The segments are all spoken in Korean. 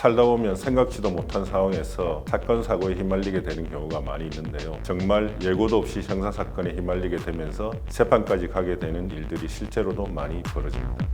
살다 보면 생각지도 못한 상황에서 사건 사고에 휘말리게 되는 경우가 많이 있는데요. 정말 예고도 없이 형사사건에 휘말리게 되면서 재판까지 가게 되는 일들이 실제로도 많이 벌어집니다.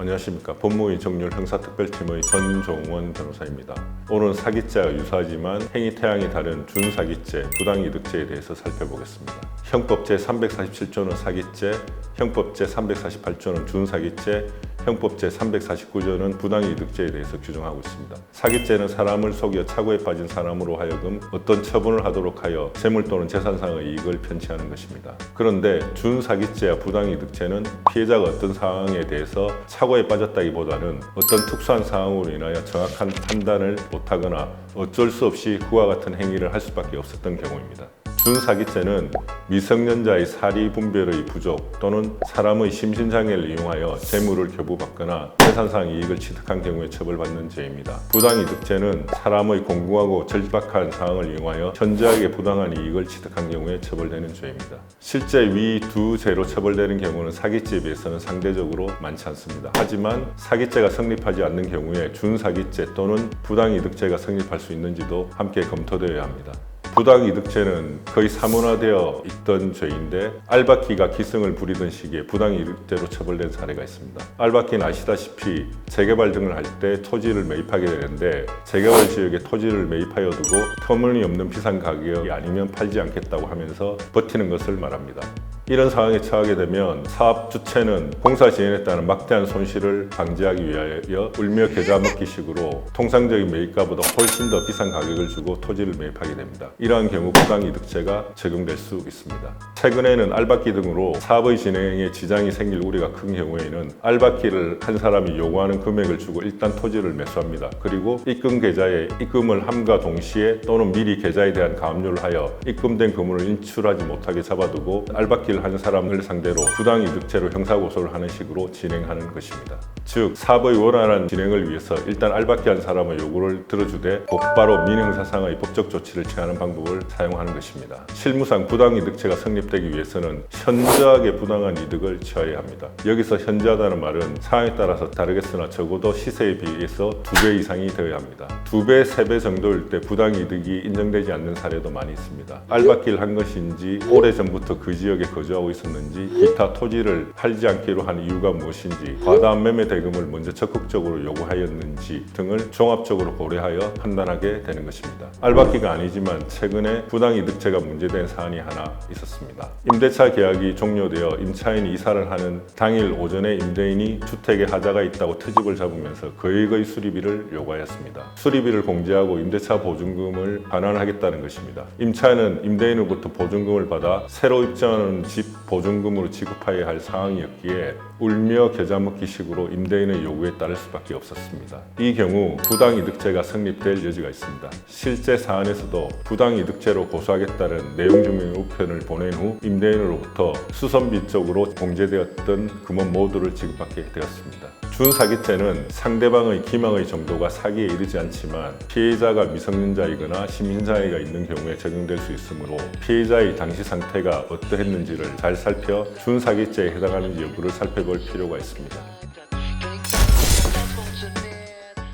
안녕하십니까. 법무의 정률 형사특별팀의 전종원 변호사입니다. 오늘은 사기죄와 유사하지만 행위 태양이 다른 준사기죄, 부당이득죄에 대해서 살펴보겠습니다. 형법 제347조는 사기죄, 형법 제348조는 준사기죄, 형법 제349조는 부당이득죄에 대해서 규정하고 있습니다. 사기죄는 사람을 속여 착오에 빠진 사람으로 하여금 어떤 처분을 하도록 하여 재물 또는 재산상의 이익을 편취하는 것입니다. 그런데 준사기죄와 부당이득죄는 피해자가 어떤 상황에 대해서 착오에 빠졌다기보다는 어떤 특수한 상황으로 인하여 정확한 판단을 못하거나 어쩔 수 없이 그와 같은 행위를 할 수밖에 없었던 경우입니다. 준사기죄는 미성년자의 사리 분별의 부족 또는 사람의 심신장애를 이용하여 재물을 교부받거나 재산상 이익을 취득한 경우에 처벌받는 죄입니다. 부당이득죄는 사람의 공공하고 절박한 상황을 이용하여 현저하게 부당한 이익을 취득한 경우에 처벌되는 죄입니다. 실제 위 두 죄로 처벌되는 경우는 사기죄에 비해서는 상대적으로 많지 않습니다. 하지만 사기죄가 성립하지 않는 경우에 준사기죄 또는 부당이득죄가 성립할 수 있는지도 함께 검토되어야 합니다. 부당이득죄는 거의 사문화되어 있던 죄인데 알박기가 기승을 부리던 시기에 부당이득죄로 처벌된 사례가 있습니다. 알박기는 아시다시피 재개발 등을 할 때 토지를 매입하게 되는데 재개발 지역에 토지를 매입하여 두고 터무니없는 비싼 가격이 아니면 팔지 않겠다고 하면서 버티는 것을 말합니다. 이런 상황에 처하게 되면 사업 주체는 공사 지연에 따른 막대한 손실을 방지하기 위하여 울며 겨자 먹기식으로 통상적인 매입가보다 훨씬 더 비싼 가격을 주고 토지를 매입하게 됩니다. 이러한 경우 부당이득죄가 적용될 수 있습니다. 최근에는 알박기 등으로 사업의 진행에 지장이 생길 우려가 큰 경우에는 알박기를 한 사람이 요구하는 금액을 주고 일단 토지를 매수합니다. 그리고 입금 계좌에 입금을 함과 동시에 또는 미리 계좌에 대한 가압류를 하여 입금된 금을 인출하지 못하게 잡아두고 알박기를 한 사람을 상대로 부당이득죄로 형사고소를 하는 식으로 진행하는 것입니다. 즉 사업의 원활한 진행을 위해서 일단 알박기 한 사람의 요구를 들어주되 곧바로 민형사상의 법적 조치를 취하는 방법을 사용하는 것입니다. 실무상 부당이득죄가 성립되기 위해서는 현저하게 부당한 이득을 취하여야 합니다. 여기서 현저하다는 말은 상황에 따라서 다르겠으나 적어도 시세에 비해서 2배 이상이 되어야 합니다. 2배, 3배 정도일 때 부당이득이 인정되지 않는 사례도 많이 있습니다. 알박기를 한 것인지 오래전부터 그 지역에 거주하고 있었는지 기타 토지를 팔지 않기로 한 이유가 무엇인지 과다한 매매 대금을 먼저 적극적으로 요구하였는지 등을 종합적으로 고려하여 판단하게 되는 것입니다. 알박기가 아니지만 최근에 부당이득죄가 문제된 사안이 하나 있었습니다. 임대차 계약이 종료되어 임차인이 이사를 하는 당일 오전에 임대인이 주택에 하자가 있다고 트집을 잡으면서 거액의 수리비를 요구하였습니다. 수리비를 공제하고 임대차 보증금을 반환하겠다는 것입니다. 임차인은 임대인으로부터 보증금을 받아 새로 입주하는 집 보증금으로 지급해야 할 상황이었기에 울며 겨자 먹기식으로 임대인의 요구에 따를 수밖에 없었습니다. 이 경우 부당이득죄가 성립될 여지가 있습니다. 실제 사안에서도 부당이득죄로 고소하겠다는 내용증명 우편을 보낸 후 임대인으로부터 수선비 쪽으로 공제되었던 금원 모두를 지급받게 되었습니다. 준사기죄는 상대방의 기망의 정도가 사기에 이르지 않지만 피해자가 미성년자이거나 심신장애가 있는 경우에 적용될 수 있으므로 피해자의 당시 상태가 어떠했는지를 잘 살펴 준사기죄에 해당하는지 여부를 살펴볼 필요가 있습니다.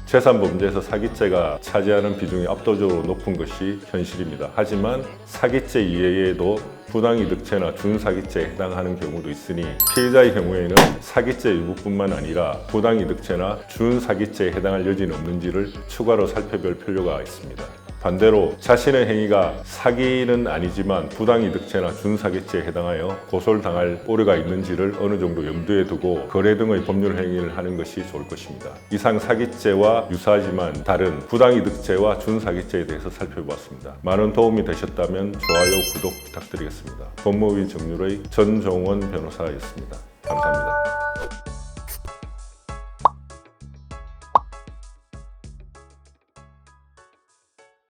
재산범죄에서 사기죄가 차지하는 비중이 압도적으로 높은 것이 현실입니다. 하지만 사기죄 이외에도 부당이득죄나 준사기죄에 해당하는 경우도 있으니 피해자의 경우에는 사기죄 일부뿐만 아니라 부당이득죄나 준사기죄에 해당할 여지는 없는지를 추가로 살펴볼 필요가 있습니다. 반대로 자신의 행위가 사기는 아니지만 부당이득죄나 준사기죄에 해당하여 고소를 당할 우려가 있는지를 어느 정도 염두에 두고 거래 등의 법률 행위를 하는 것이 좋을 것입니다. 이상 사기죄와 유사하지만 다른 부당이득죄와 준사기죄에 대해서 살펴보았습니다. 많은 도움이 되셨다면 좋아요, 구독 부탁드리겠습니다. 법무의 정률의 전종원 변호사였습니다. 감사합니다.